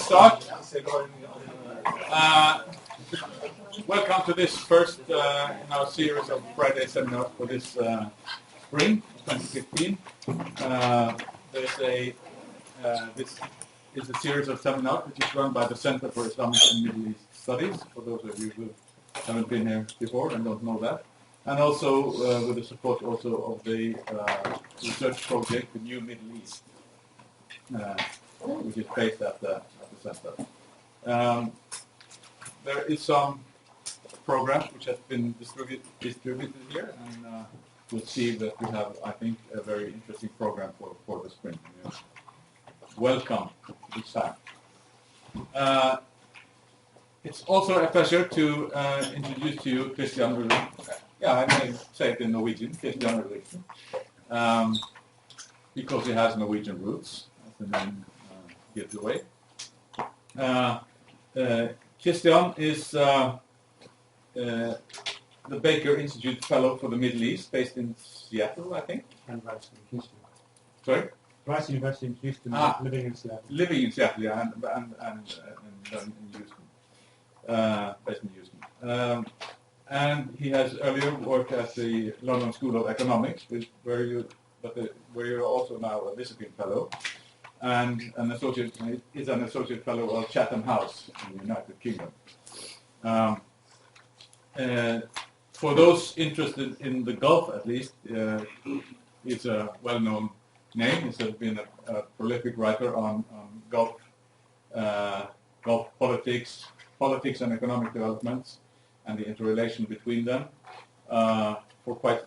start. Welcome to this first in our series of Friday seminars for this spring, 2015. This is a series of seminars which is run by the Center for Islamic and Middle East Studies, for those of you who haven't been here before and don't know that. And also with the support also of the research project, the New Middle East, which is based at the center. There is some programs which have been distributed here, and we'll see that we have, I think, a very interesting program for the spring. Welcome this time. It's also a pleasure to introduce to you Kristian. I may say it in Norwegian, Kristian Ulrichsen, because he has Norwegian roots, as the name gives away. Kristian is the Baker Institute Fellow for the Middle East, based in Seattle, I think. And Rice in Houston. Sorry? Rice University in Houston, living in Seattle. Living in Seattle, yeah, and in Houston, based in Houston. And he has earlier worked at the London School of Economics, where you're also now a discipline fellow, and is an associate fellow of Chatham House in the United Kingdom. For those interested in the Gulf, at least, he's a well-known name. He's been a prolific writer on Gulf politics and economic developments, and the interrelation between them for quite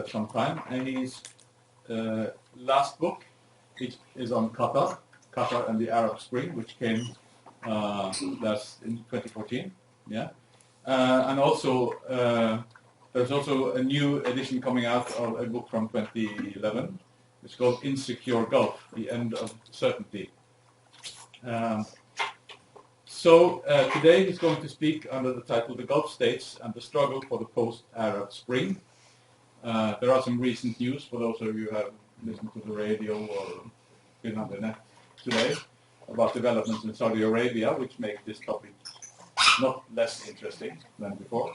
some time. And his last book is on Qatar and the Arab Spring, which came last in 2014. Yeah, and also there's also a new edition coming out of a book from 2011. It's called Insecure Gulf: The End of Certainty. So today he's going to speak under the title The Gulf States and the Struggle for the Post-Arab Spring. There are some recent news for those of you who have listened to the radio or been on the net today about developments in Saudi Arabia, which make this topic not less interesting than before.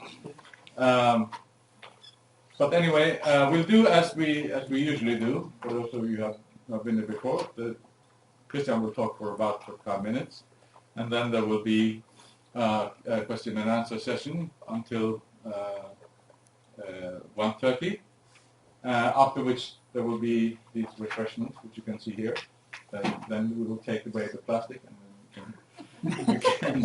But anyway, we'll do as we usually do. For those of you who have not been there before, Kristian will talk for about 45 minutes. And then there will be a question and answer session until 1:30, after which there will be these refreshments, which you can see here. Then we will take away the plastic, and then you can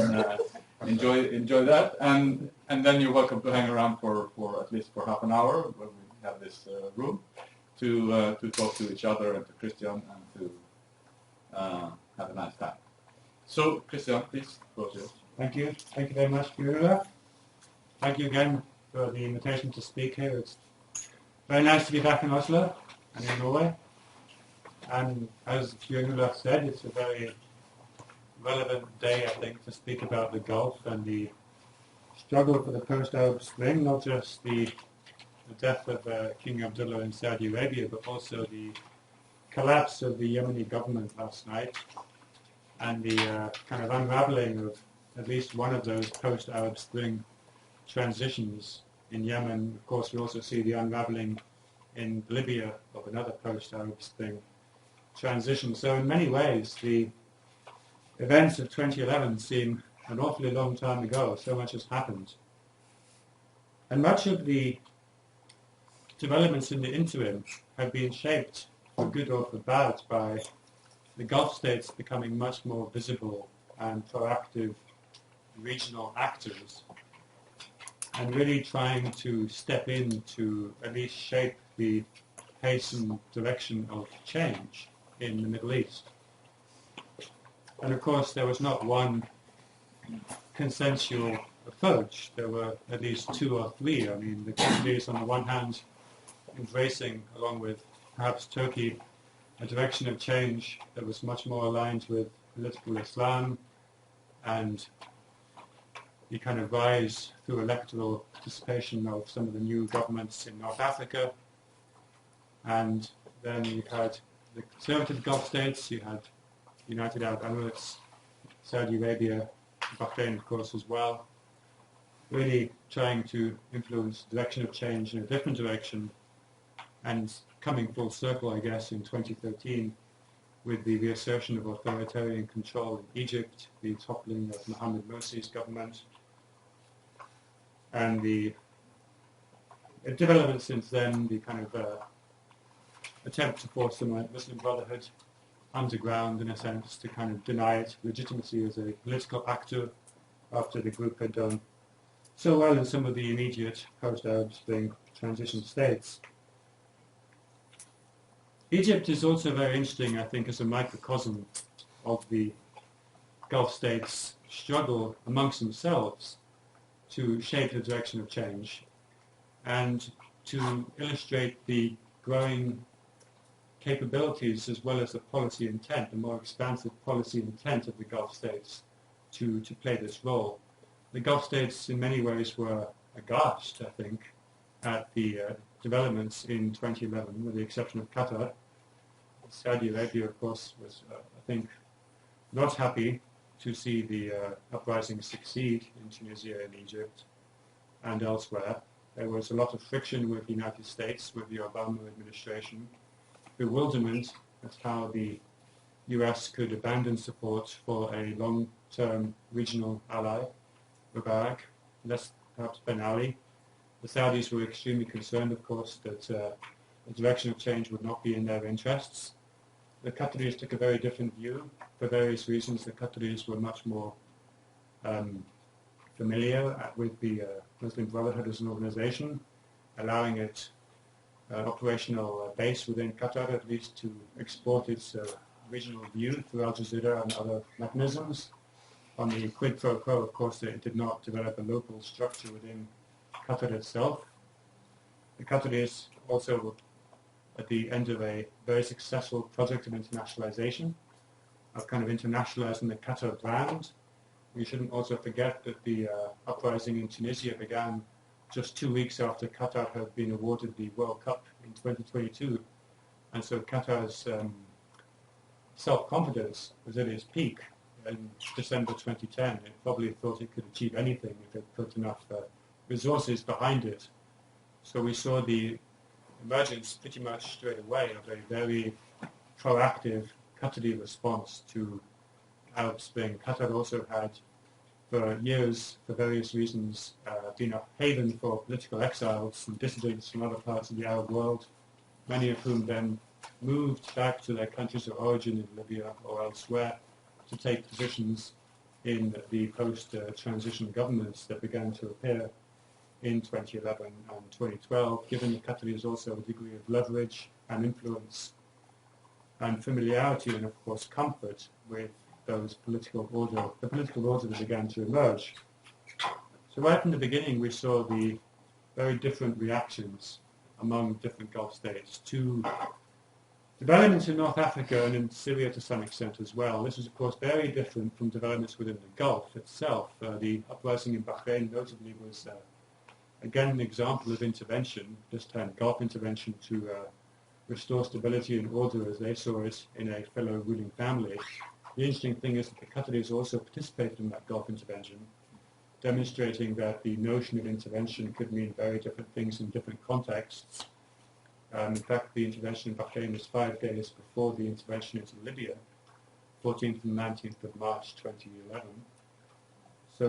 enjoy that. And then you're welcome to hang around for at least for half an hour when we have this room to talk to each other and to Kristian and to have a nice time. So, Kristian, please, go ahead. Thank you. Thank you very much, Bjørn. Thank you again for the invitation to speak here. It's very nice to be back in Oslo and in Norway. And as Bjørn said, it's a very relevant day, I think, to speak about the Gulf and the struggle for the post-Arab Spring, not just the death of King Abdullah in Saudi Arabia, but also the collapse of the Yemeni government last night, and the kind of unraveling of at least one of those post-Arab Spring transitions in Yemen. Of course, we also see the unraveling in Libya of another post-Arab Spring transition. So in many ways, the events of 2011 seem an awfully long time ago. So much has happened. And much of the developments in the interim have been shaped, for good or for bad, by the Gulf states becoming much more visible and proactive regional actors, and really trying to step in to at least shape the pace and direction of change in the Middle East. And of course, there was not one consensual approach. There were at least two or three. I mean, the countries on the one hand embracing, along with perhaps Turkey, a direction of change that was much more aligned with political Islam and the kind of rise through electoral participation of some of the new governments in North Africa. And then you had the conservative Gulf states, you had United Arab Emirates, Saudi Arabia, Bahrain of course as well, really trying to influence the direction of change in a different direction, and coming full circle, I guess, in 2013 with the reassertion of authoritarian control in Egypt, the toppling of Mohamed Morsi's government, and the development since then, the kind of attempt to force the Muslim Brotherhood underground, in a sense, to kind of deny its legitimacy as a political actor after the group had done so well in some of the immediate post-Arab Spring transition states. Egypt is also very interesting, I think, as a microcosm of the Gulf states' struggle amongst themselves to shape the direction of change and to illustrate the growing capabilities as well as the policy intent, the more expansive policy intent of the Gulf states to play this role. The Gulf states in many ways were aghast, I think, at the developments in 2011, with the exception of Qatar. Saudi Arabia, of course, was, I think, not happy to see the uprising succeed in Tunisia and Egypt and elsewhere. There was a lot of friction with the United States, with the Obama administration, bewilderment at how the US could abandon support for a long-term regional ally, Mubarak, less perhaps Ben Ali. The Saudis were extremely concerned, of course, that the direction of change would not be in their interests. The Qataris took a very different view. For various reasons, the Qataris were much more familiar with the Muslim Brotherhood as an organization, allowing it an operational base within Qatar, at least, to export its regional view through Al Jazeera and other mechanisms. On the quid pro quo, of course, it did not develop a local structure within Qatar itself. The Qataris also were at the end of a very successful project of internationalization, of kind of internationalizing the Qatar brand. We shouldn't also forget that the uprising in Tunisia began just 2 weeks after Qatar had been awarded the World Cup in 2022. And so Qatar's self-confidence was at its peak in December 2010. It probably thought it could achieve anything if it put enough resources behind it. So we saw the emergence pretty much straight away of a very proactive Qatari response to Arab Spring. Qatar also had, for years, for various reasons, been a haven for political exiles and dissidents from other parts of the Arab world, many of whom then moved back to their countries of origin in Libya or elsewhere to take positions in the post-transition governments that began to appear in 2011 and 2012, given the Qataris also a degree of leverage and influence and familiarity and, of course, comfort with those political order, the political order that began to emerge. So right from the beginning, we saw the very different reactions among different Gulf states to developments in North Africa and in Syria to some extent as well. This is, of course, very different from developments within the Gulf itself. The uprising in Bahrain, notably, was again an example of intervention, this time Gulf intervention, to restore stability and order as they saw it in a fellow ruling family. The interesting thing is that the Qataris also participated in that Gulf intervention, demonstrating that the notion of intervention could mean very different things in different contexts. In fact, the intervention in Bahrain was 5 days before the intervention into Libya, 14th and 19th of March 2011. So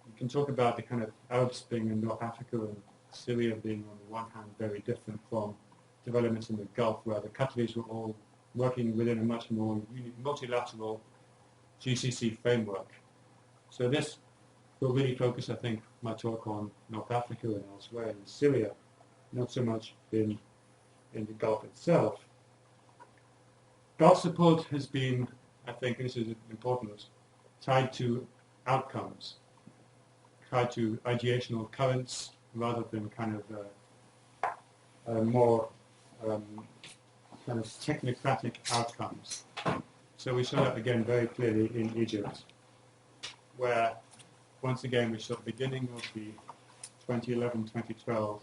you can talk about the kind of Arab Spring in North Africa and Syria being, on the one hand, very different from developments in the Gulf, where the Qataris were all working within a much more multilateral GCC framework. So this will really focus, I think, my talk on North Africa and elsewhere in Syria, not so much in the Gulf itself. Gulf support has been, I think, this is important, tied to outcomes, tied to ideational currents rather than kind of more kind of technocratic outcomes. So we saw that again very clearly in Egypt, where once again we saw the beginning of the 2011-2012,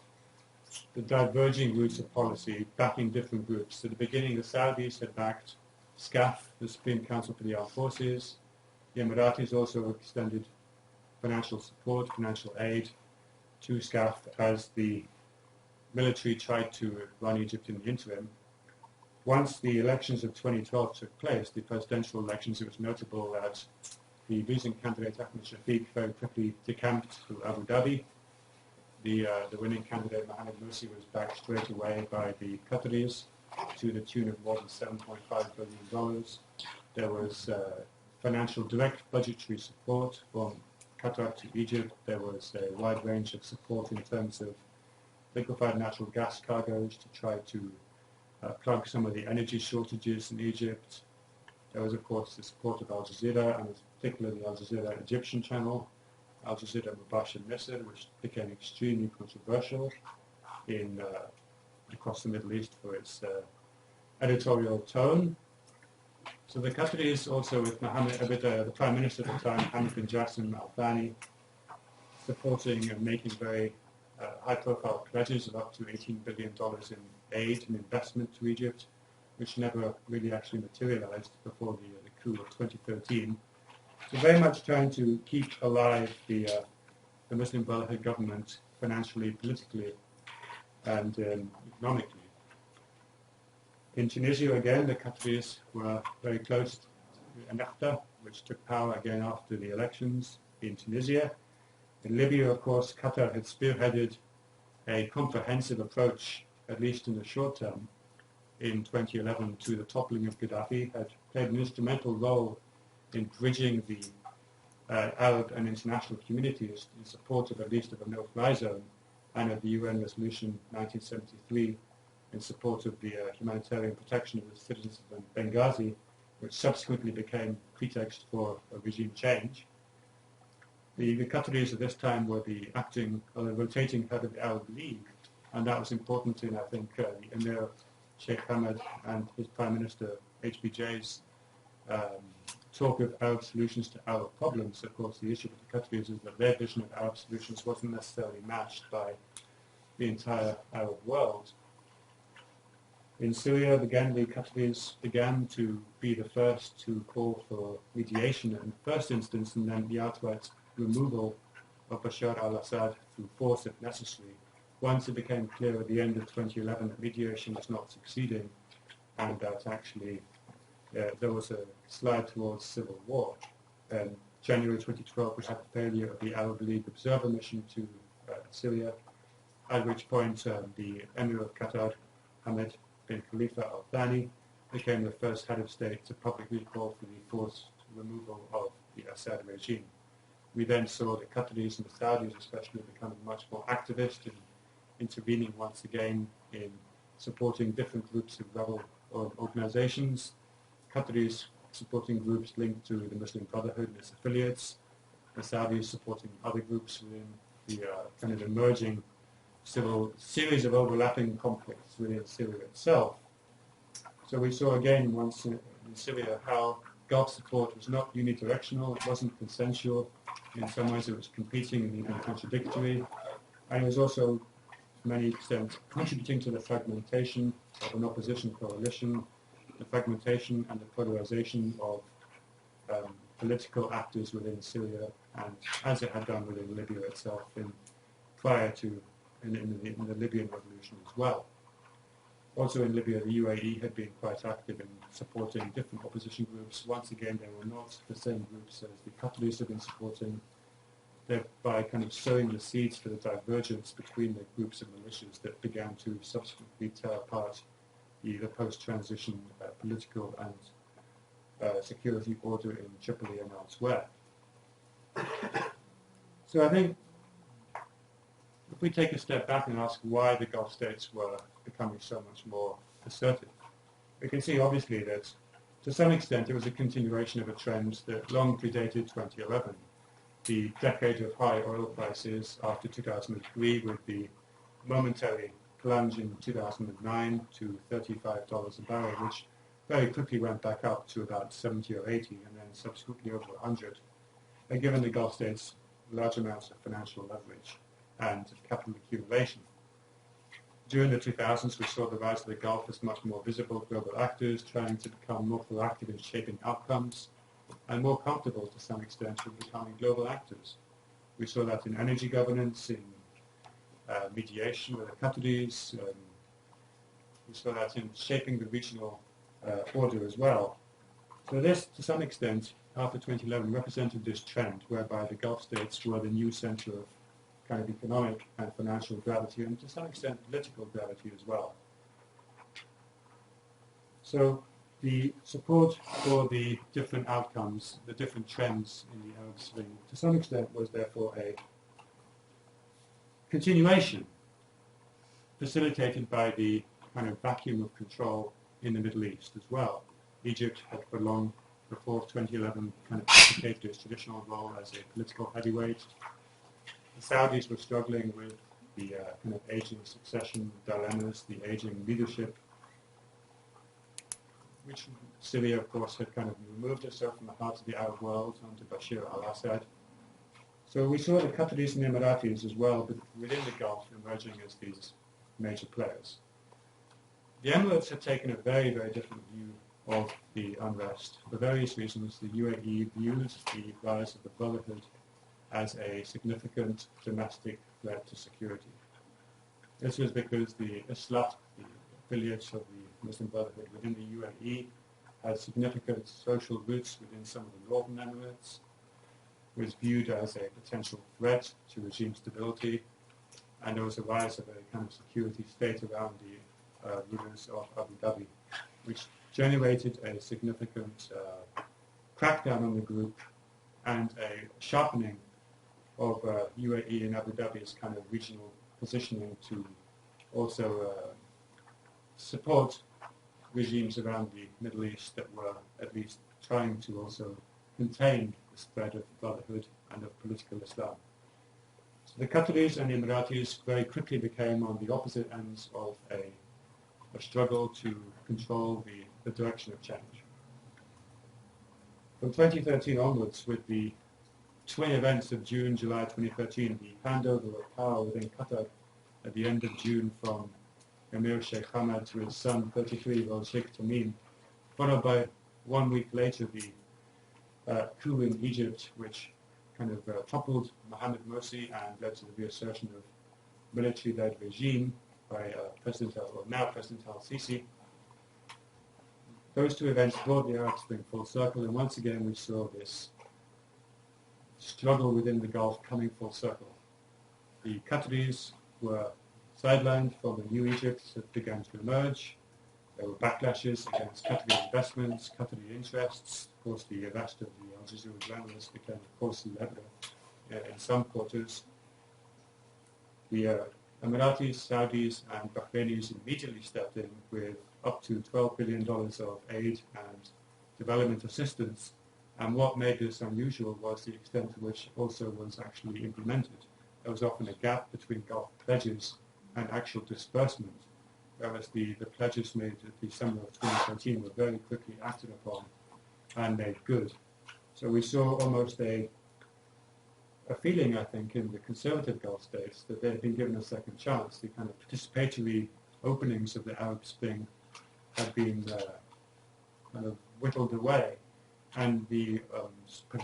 the diverging routes of policy backing different groups. At the beginning, the Saudis had backed SCAF, the Supreme Council for the Armed Forces. The Emiratis also extended financial support, financial aid to SCAF as the military tried to run Egypt in the interim. Once the elections of 2012 took place, the presidential elections, it was notable that the losing candidate Ahmed Shafiq very quickly decamped to Abu Dhabi. The winning candidate Mohamed Morsi was backed straight away by the Qataris to the tune of more than $7.5 billion. There was financial direct budgetary support from Qatar to Egypt. There was a wide range of support in terms of liquefied natural gas cargoes to try to plug some of the energy shortages in Egypt. There was, of course, the support of Al Jazeera, and particularly the Al Jazeera Egyptian channel, Al Jazeera Mubashir Misr, which became extremely controversial across the Middle East for its editorial tone. So the Qataris, also with the Prime Minister at the time, Mohammed bin Jassim Al Thani, supporting and making very high-profile pledges of up to $18 billion in aid and investment to Egypt, which never really actually materialized before the coup of 2013. So very much trying to keep alive the Muslim Brotherhood government financially, politically, and economically. In Tunisia, again, the Qataris were very close to Ennahda, which took power again after the elections in Tunisia. In Libya, of course, Qatar had spearheaded a comprehensive approach, at least in the short term, in 2011 to the toppling of Gaddafi, had played an instrumental role in bridging the Arab and international communities in support of at least of a no-fly zone and of the UN Resolution 1973 in support of the humanitarian protection of the citizens of Benghazi, which subsequently became pretext for a regime change. The Qataris at this time were the acting or the rotating head of the Arab League, and that was important in, I think, the Emir Sheikh Hamad and his Prime Minister HBJ's talk of Arab solutions to Arab problems. Of course, the issue with the Qataris is that their vision of Arab solutions wasn't necessarily matched by the entire Arab world. In Syria, again, the Qataris began to be the first to call for mediation in the first instance, and then the outright removal of Bashar al-Assad through force if necessary. Once it became clear at the end of 2011 that mediation was not succeeding and that actually there was a slide towards civil war. January 2012, we had the failure of the Arab League observer mission to Syria, at which point the Emir of Qatar, Hamad bin Khalifa Al Thani, became the first head of state to publicly call for the forced removal of the Assad regime. We then saw the Qataris and the Saudis especially becoming much more activist in intervening once again in supporting different groups of rebel organizations. Qataris supporting groups linked to the Muslim Brotherhood and its affiliates, the Saudis supporting other groups within the kind of emerging civil series of overlapping conflicts within Syria itself. So we saw again once in Syria how Gulf support was not unidirectional, it wasn't consensual. In some ways it was competing and even contradictory. And it was also, to many extent, contributing to the fragmentation of an opposition coalition, the fragmentation and the polarization of political actors within Syria, and as it had done within Libya itself prior to in the Libyan revolution as well. Also in Libya, the UAE had been quite active in supporting different opposition groups. Once again, they were not the same groups as the Qataris had been supporting, thereby kind of sowing the seeds for the divergence between the groups of militias that began to subsequently tear apart the post-transition political and security order in Tripoli and elsewhere. So I think if we take a step back and ask why the Gulf states were becoming so much more assertive, we can see obviously that to some extent it was a continuation of a trend that long predated 2011. The decade of high oil prices after 2003 with the momentary plunge in 2009 to $35 a barrel, which very quickly went back up to about 70 or 80 and then subsequently over 100, had given the Gulf states large amounts of financial leverage and capital accumulation. During the 2000s, we saw the rise of the Gulf as much more visible global actors trying to become more proactive in shaping outcomes and more comfortable to some extent with becoming global actors. We saw that in energy governance, in mediation with the Qataris. We saw that in shaping the regional order as well. So this, to some extent, after 2011, represented this trend whereby the Gulf states were the new center of kind of economic and financial gravity, and to some extent political gravity as well. So the support for the different outcomes, the different trends in the Arab Spring, to some extent was therefore a continuation facilitated by the kind of vacuum of control in the Middle East as well. Egypt had for long before 2011 kind of abdicated its traditional role as a political heavyweight. The Saudis were struggling with the kind of aging succession dilemmas, the aging leadership, which Syria, of course, had kind of removed itself from the heart of the Arab world under Bashar al-Assad. So we saw the Qataris and Emiratis as well, but within the Gulf emerging as these major players. The Emirates had taken a very, very different view of the unrest. For various reasons, the UAE viewed the rise of the Brotherhood as a significant domestic threat to security. This was because the Islah, the affiliates of the Muslim Brotherhood within the UAE, had significant social roots within some of the northern Emirates, was viewed as a potential threat to regime stability, and there was a rise of a kind of security state around the rulers of Abu Dhabi, which generated a significant crackdown on the group and a sharpening of UAE and Abu Dhabi's kind of regional positioning to also support regimes around the Middle East that were at least trying to also contain the spread of Brotherhood and of political Islam. So the Qataris and the Emiratis very quickly became on the opposite ends of a struggle to control the direction of change. From 2013 onwards, with the twin events of June, July 2013, the handover of power within Qatar at the end of June from Emir Sheikh Hamad to his son, 33-year-old Sheikh Tamim, followed by 1 week later the coup in Egypt, which kind of toppled Mohamed Morsi and led to the reassertion of military-led regime by now President al-Sisi. Those two events brought the Arab Spring full circle, and once again we saw this struggle within the Gulf coming full circle. The Qataris were sidelined from the new Egypt that began to emerge. There were backlashes against Qatari investments, Qatari interests. Of course, the arrest of the Al Jazeera journalists became, of course, lever in some quarters. The Emiratis, Saudis, and Bahrainis immediately stepped in with up to $12 billion of aid and development assistance. And what made this unusual was the extent to which also was actually implemented. There was often a gap between Gulf pledges and actual disbursement, whereas the pledges made at the summer of 2013 were very quickly acted upon and made good. So we saw almost a feeling, I think, in the conservative Gulf states that they had been given a second chance. The kind of participatory openings of the Arab Spring had been kind of whittled away, and the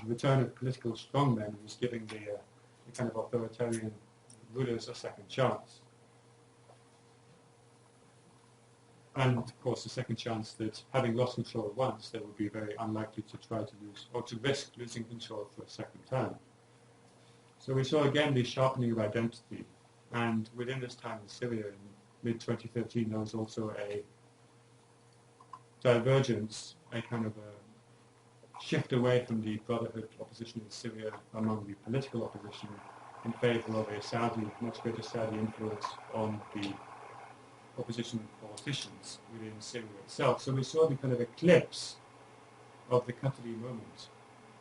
return of political strongmen was giving the kind of authoritarian rulers a second chance. And of course, the second chance that having lost control once, they would be very unlikely to try to lose or to risk losing control for a second time. So we saw again the sharpening of identity, and within this time in Syria in mid-2013 there was also a divergence, a kind of a shift away from the Brotherhood opposition in Syria among the political opposition in favor of a Saudi, much greater Saudi influence on the opposition politicians within Syria itself. So we saw the kind of eclipse of the Qatari moment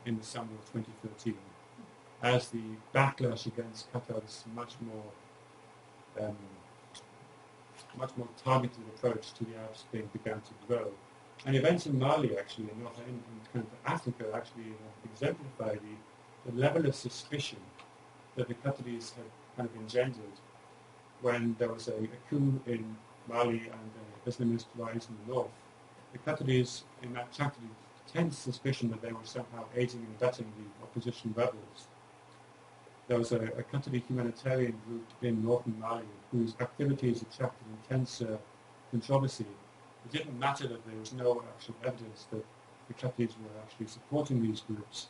in the summer of 2013 as the backlash against Qatar's much more targeted approach to the Arab Spring began to grow. And events in Mali, actually, and in kind of Africa, actually exemplify the level of suspicion that the Qataris had kind of engendered when there was a coup in Mali and an Islamist rise in the north. The Qataris, in that tense suspicion that they were somehow aiding and abetting the opposition rebels. There was a Qatari humanitarian group in northern Mali whose activities attracted intense controversy. It didn't matter that there was no actual evidence that the Qataris were actually supporting these groups,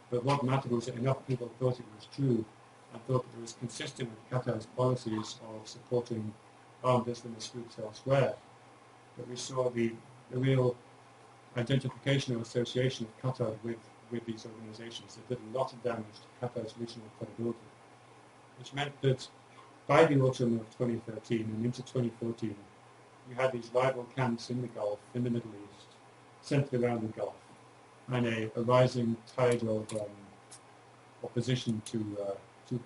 but what mattered was that enough people thought it was true and thought that it was consistent with Qatar's policies of supporting armed Islamist groups elsewhere. But we saw the real identification or association of Qatar with these organizations that did a lot of damage to Qatar's regional credibility, which meant that by the autumn of 2013 and into 2014, you had these rival camps in the Gulf, in the Middle East, centered around the Gulf, and a rising tide of opposition to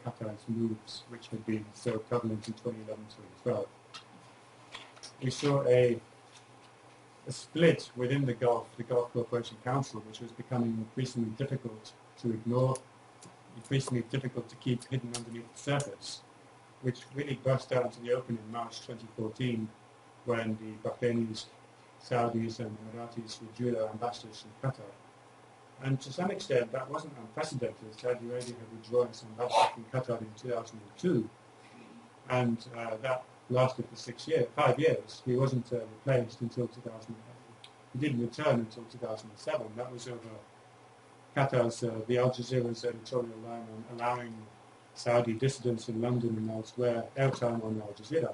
Qatar's moves, which had been so prevalent in 2011-2012. We saw a split within the Gulf Cooperation Council, which was becoming increasingly difficult to ignore, increasingly difficult to keep hidden underneath the surface, which really burst out into the open in March 2014 when the Bahrainis, Saudis and Emiratis withdrew their ambassadors from Qatar. And to some extent that wasn't unprecedented. Saudi Arabia had withdrawn its ambassador from Qatar in 2002, and that lasted for 5 years. He wasn't replaced until 2008. He didn't return until 2007. That was over Qatar's, the Al Jazeera's editorial line on allowing Saudi dissidents in London and elsewhere airtime on Al Jazeera.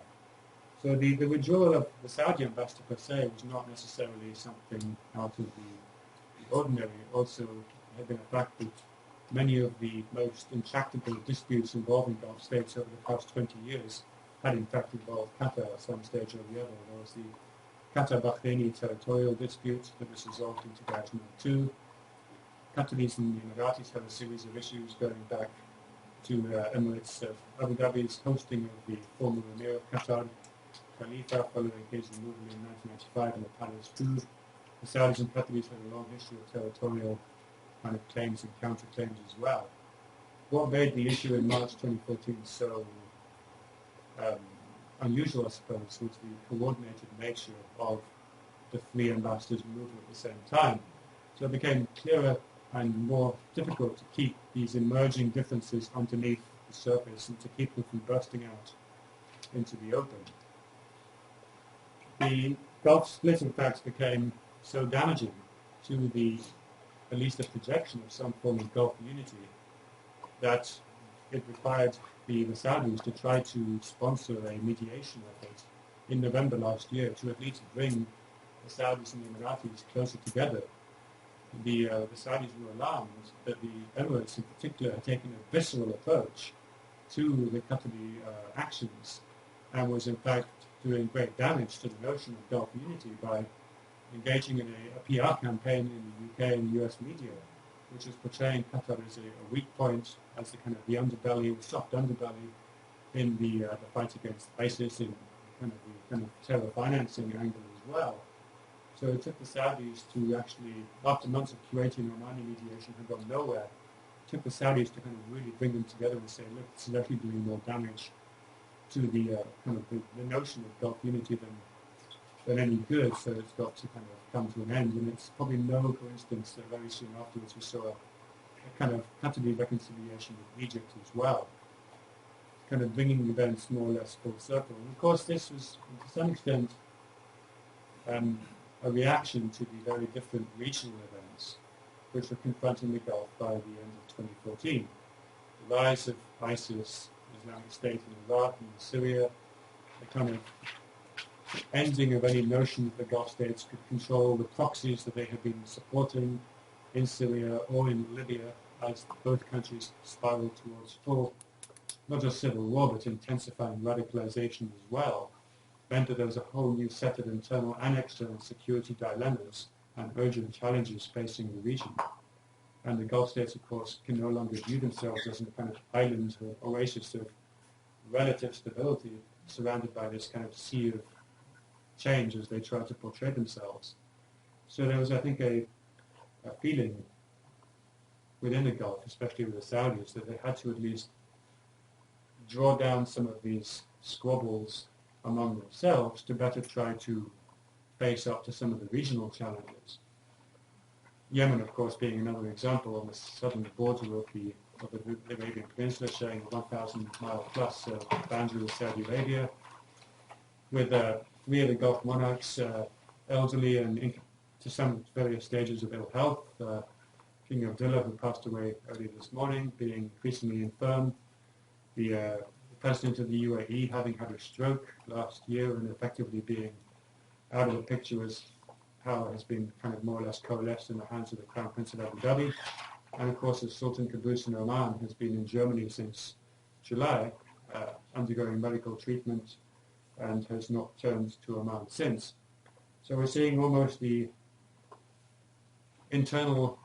So the withdrawal of the Saudi ambassador per se was not necessarily something out of the ordinary. It also had been a fact that many of the most intractable disputes involving Gulf states over the past 20 years had in fact involved Qatar at some stage or the other. There was the Qatar-Bahraini territorial dispute that was resolved in 2002. Qataris and the Emiratis had a series of issues going back to Emirates of Abu Dhabi's hosting of the former Emir of Qatar, Khalifa, following his removal in 1995 in the Palace coup. The Saudis and Qataris had a long history of territorial kind of claims and counterclaims as well. What made the issue in March 2014 so unusual, I suppose, was the coordinated nature of the three ambassadors moving at the same time. So it became clearer and more difficult to keep these emerging differences underneath the surface and to keep them from bursting out into the open. The Gulf split, in fact, became so damaging to at least the projection of some form of Gulf unity that it required the Saudis to try to sponsor a mediation effort in November last year to at least bring the Saudis and the Emiratis closer together. The Saudis were alarmed that the Emirates in particular had taken a visceral approach to the Qatari actions and was in fact doing great damage to the notion of Gulf unity by engaging in a PR campaign in the UK and US media, which was portraying Qatar as a weak point, as the kind of the underbelly, the soft underbelly in the fight against ISIS and the kind of terror financing angle as well. So it took the Saudis to actually, after months of Kuwaiti and Omani mediation had gone nowhere, it took the Saudis to kind of really bring them together and say, look, this is actually doing more damage to the the notion of Gulf unity than any good, so it's got to kind of come to an end. And it's probably no coincidence that very soon afterwards we saw a kind of Qatari reconciliation with Egypt as well, kind of bringing events more or less full circle. And of course this was, to some extent, a reaction to the very different regional events which were confronting the Gulf by the end of 2014. The rise of ISIS, Islamic State in Iraq and Syria, the kind of ending of any notion that the Gulf states could control the proxies that they had been supporting in Syria or in Libya as both countries spiraled towards full, not just civil war, but intensifying radicalization as well, meant that there was a whole new set of internal and external security dilemmas and urgent challenges facing the region. And the Gulf states, of course, can no longer view themselves as a kind of island or oasis of relative stability surrounded by this kind of sea of change as they try to portray themselves. So there was, I think, a feeling within the Gulf, especially with the Saudis, that they had to at least draw down some of these squabbles among themselves to better try to face up to some of the regional challenges. Yemen, of course, being another example on the southern border of the Arabian Peninsula, sharing a 1,000-mile plus boundary with Saudi Arabia, with three of the Gulf monarchs elderly and to some various stages of ill health. King Abdullah, who passed away earlier this morning, being increasingly infirm. The president of the UAE having had a stroke last year and effectively being out of the picture as power has been kind of more or less coalesced in the hands of the Crown Prince of Abu Dhabi. And of course, the Sultan Qaboos in Oman has been in Germany since July, undergoing medical treatment and has not turned to Oman since. So we're seeing almost the internal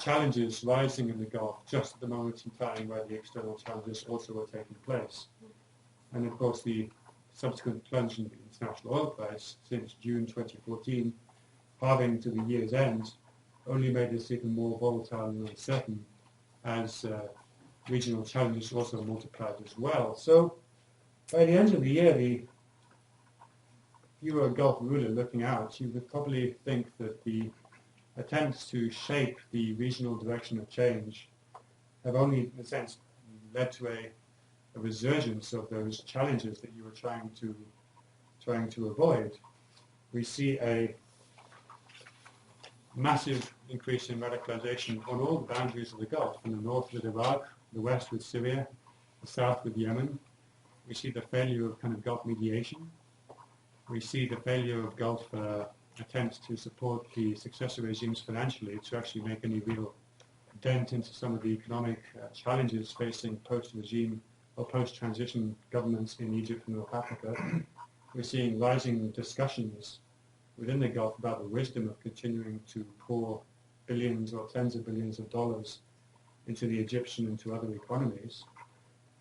challenges rising in the Gulf just at the moment in time where the external challenges also are taking place. And of course the subsequent plunge in the international oil price since June 2014, halving to the year's end, only made this even more volatile and uncertain as regional challenges also multiplied as well. So by the end of the year, if you were a Gulf ruler looking out, you would probably think that the attempts to shape the regional direction of change have only, in a sense, led to a resurgence of those challenges that you were trying to avoid. We see a massive increase in radicalization on all the boundaries of the Gulf, in the north with Iraq, the west with Syria, the south with Yemen. We see the failure of kind of Gulf mediation. We see the failure of Gulf attempts to support the successor regimes financially to actually make any real dent into some of the economic challenges facing post-regime or post-transition governments in Egypt and North Africa. We're seeing rising discussions within the Gulf about the wisdom of continuing to pour billions or tens of billions of dollars into the Egyptian and to other economies.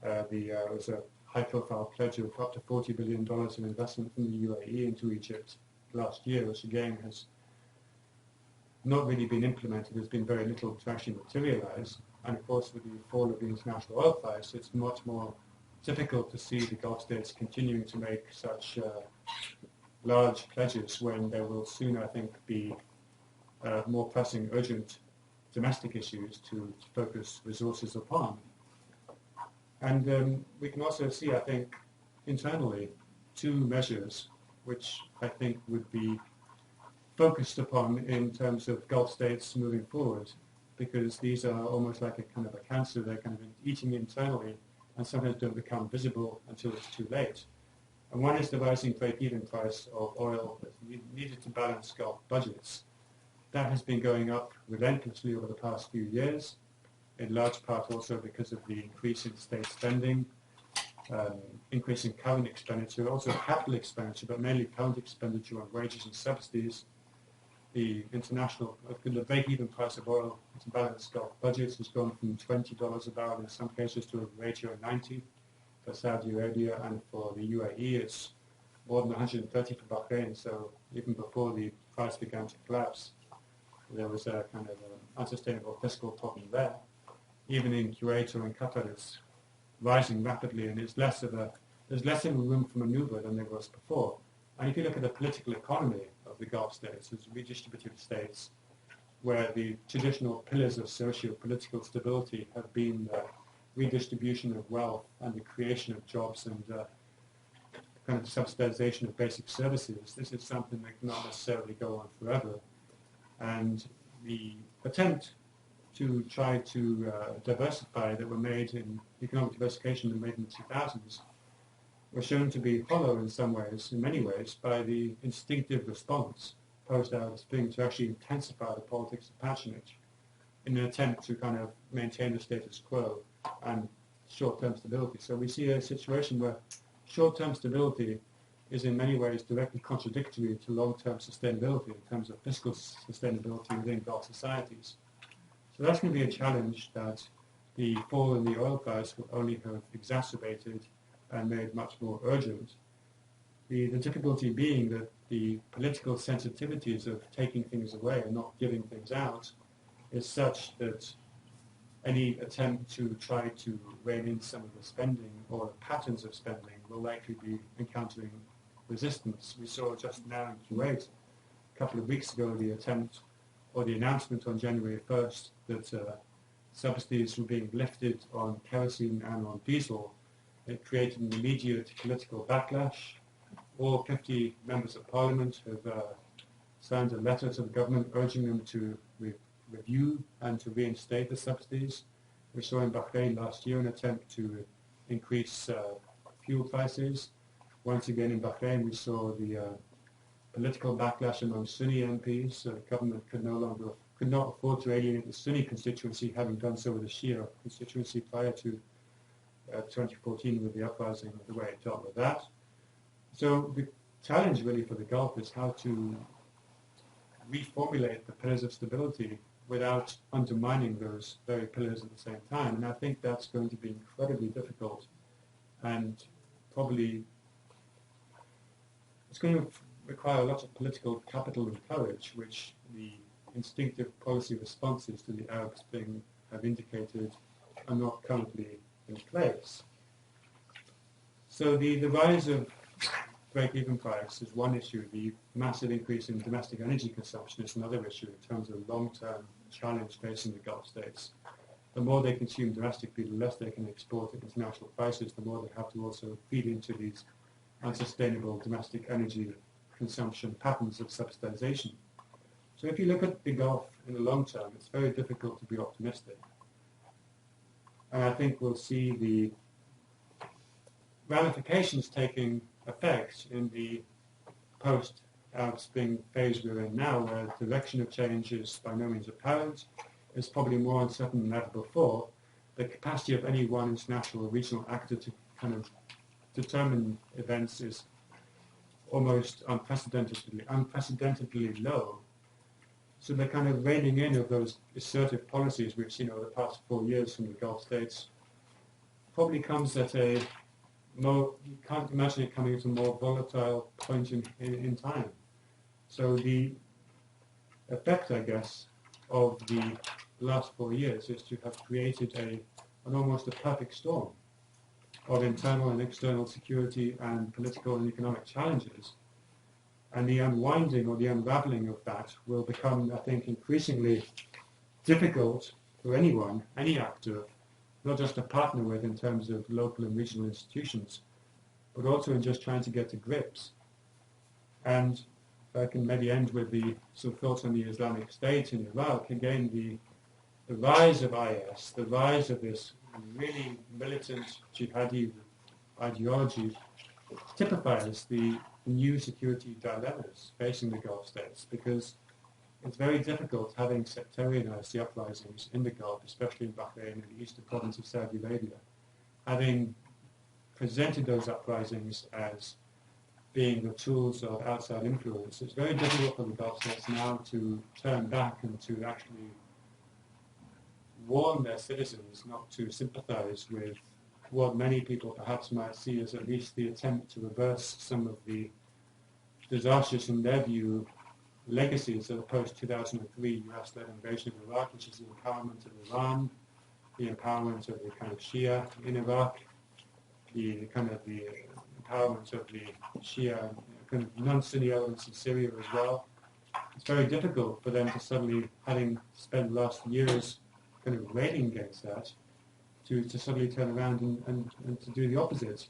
There was a high-profile pledge of up to $40 billion in investment from the UAE into Egypt last year, which again has not really been implemented. There's been very little to actually materialize. And of course, with the fall of the international oil price, it's much more difficult to see the Gulf states continuing to make such large pledges when there will soon, I think, be more pressing, urgent domestic issues to focus resources upon. And we can also see, I think, internally, two measures which I think would be focused upon in terms of Gulf states moving forward, because these are almost like a kind of a cancer. They're kind of eating internally and sometimes don't become visible until it's too late. And one is the rising break-even price of oil that's needed to balance Gulf budgets. That has been going up relentlessly over the past few years, in large part also because of the increase in state spending, increase in current expenditure, also capital expenditure, but mainly current expenditure on wages and subsidies. The break-even price of oil to balance Gulf budgets has gone from $20 a barrel in some cases to a ratio of 90 for Saudi Arabia, and for the UAE it's more than 130 for Bahrain. So even before the price began to collapse, there was a kind of unsustainable fiscal problem there. Even in Kuwait or in Qatar, it's rising rapidly, and there's less of a room for maneuver than there was before. And if you look at the political economy of the Gulf states, as redistributed states, where the traditional pillars of socio-political stability have been the redistribution of wealth and the creation of jobs and kind of subsidization of basic services, this is something that cannot necessarily go on forever. And the attempt to try to diversify that were made in economic diversification that were made in the 2000s were shown to be hollow in some ways, in many ways, by the instinctive response post-Arab Spring to actually intensify the politics of patronage in an attempt to kind of maintain the status quo and short-term stability. So we see a situation where short-term stability is in many ways directly contradictory to long-term sustainability in terms of fiscal sustainability within Gulf societies. So that's going to be a challenge that the fall in the oil price will only have exacerbated and made much more urgent. The difficulty being that the political sensitivities of taking things away and not giving things out is such that any attempt to try to rein in some of the spending or the patterns of spending will likely be encountering resistance. We saw just now in Kuwait couple of weeks ago the attempt or the announcement on January 1st that subsidies were being lifted on kerosene and on diesel. It created an immediate political backlash. All 50 members of parliament have signed a letter to the government urging them to review and to reinstate the subsidies. We saw in Bahrain last year an attempt to increase fuel prices. Once again in Bahrain we saw the political backlash among Sunni MPs. So the government could not afford to alienate the Sunni constituency, having done so with the Shia constituency prior to 2014 with the uprising, the way it dealt with that. So the challenge really for the Gulf is how to reformulate the pillars of stability without undermining those very pillars at the same time. And I think that's going to be incredibly difficult, and probably it's going to require a lot of political capital and courage, which the instinctive policy responses to the Arab Spring have indicated are not currently in place. So the rise of break-even price is one issue. The massive increase in domestic energy consumption is another issue in terms of long-term challenge facing the Gulf states. The more they consume domestically, the less they can export at international prices, the more they have to also feed into these unsustainable domestic energy consumption patterns of subsidization. So if you look at the Gulf in the long term, it's very difficult to be optimistic. And I think we'll see the ramifications taking effect in the post-Arab Spring phase we're in now, where the direction of change is by no means apparent. It's probably more uncertain than ever before. The capacity of any one international or regional actor to kind of determine events is almost unprecedentedly low. So the kind of reining in of those assertive policies we've seen over the past 4 years from the Gulf states probably comes at a more, you can't imagine it coming at a more volatile point in time. So the effect, I guess, of the last 4 years is to have created an almost a perfect storm of internal and external security and political and economic challenges. And the unwinding or the unraveling of that will become, I think, increasingly difficult for anyone, any actor, not just to partner with in terms of local and regional institutions, but also in just trying to get to grips. And if I can maybe end with some thoughts on the Islamic State in Iraq, again, the rise of IS, the rise of this really militant jihadi ideology typifies the new security dilemmas facing the Gulf states, because it's very difficult having sectarianized the uprisings in the Gulf, especially in Bahrain and the eastern province of Saudi Arabia, having presented those uprisings as being the tools of outside influence. It's very difficult for the Gulf states now to turn back and to actually warn their citizens not to sympathize with what many people perhaps might see as at least the attempt to reverse some of the disastrous, in their view, legacies of the post-2003 US-led invasion of Iraq, which is the empowerment of Iran, the empowerment of the kind of Shia in Iraq, the empowerment of the Shia kind of non-Sunni elements in Syria as well. It's very difficult for them to suddenly, having spent the last years kind of railing against that, to suddenly turn around and to do the opposite.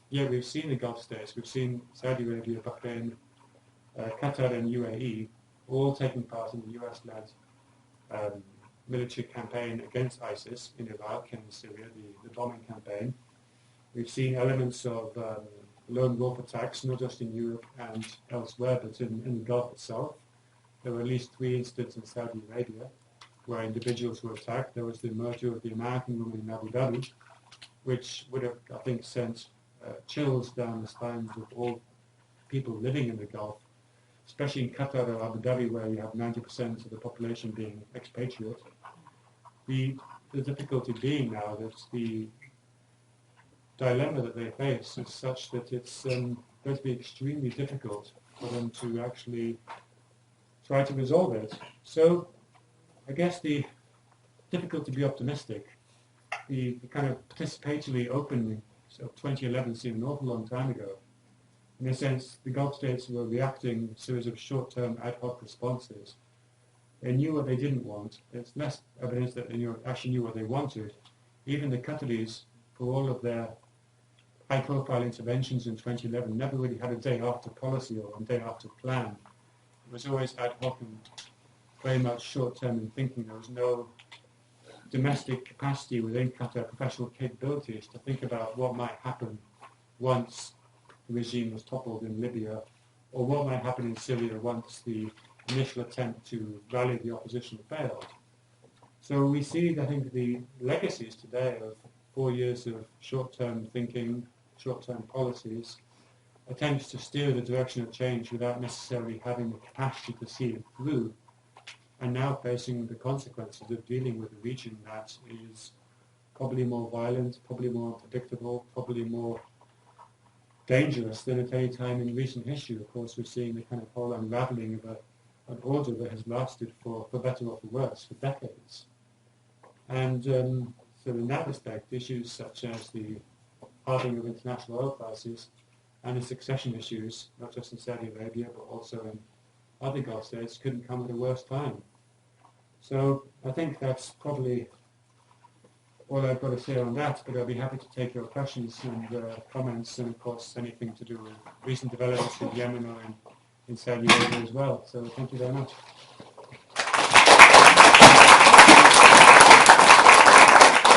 Yeah, we've seen the Gulf states, we've seen Saudi Arabia, Bahrain, Qatar and UAE all taking part in the US-led military campaign against ISIS in Iraq and Syria, the bombing campaign. We've seen elements of lone wolf attacks, not just in Europe and elsewhere, but in the Gulf itself. There were at least 3 incidents in Saudi Arabia where individuals were attacked. There was the murder of the American woman in Abu Dhabi, which would have, I think, sent chills down the spines of all people living in the Gulf, especially in Qatar or Abu Dhabi, where you have 90% of the population being expatriate. The difficulty being now that the dilemma that they face is such that it's going to be extremely difficult for them to actually try to resolve it. So I guess the difficult to be optimistic, the kind of participatory opening of 2011 seemed an awful long time ago. In a sense, the Gulf states were reacting to a series of short-term ad hoc responses. They knew what they didn't want. There's less evidence that they actually knew what they wanted. Even the Qataris, for all of their high-profile interventions in 2011, never really had a day after policy or a day after plan. It was always ad hoc and very much short-term in thinking. There was no domestic capacity within Qatar, professional capabilities to think about what might happen once the regime was toppled in Libya, or what might happen in Syria once the initial attempt to rally the opposition failed. So we see, I think, the legacies today of 4 years of short-term thinking, short-term policies, attempts to steer the direction of change without necessarily having the capacity to see it through, and now facing the consequences of dealing with a region that is probably more violent, probably more unpredictable, probably more dangerous than at any time in recent history. Of course, we're seeing the kind of whole unraveling of an order that has lasted for better or for worse, for decades. And so in that respect, issues such as the halving of international oil prices and the succession issues, not just in Saudi Arabia, but also in other Gulf states, couldn't come at a worse time. So I think that's probably all I've got to say on that, but I'll be happy to take your questions and comments, and of course anything to do with recent developments in Yemen or in Saudi Arabia as well. So thank you very much.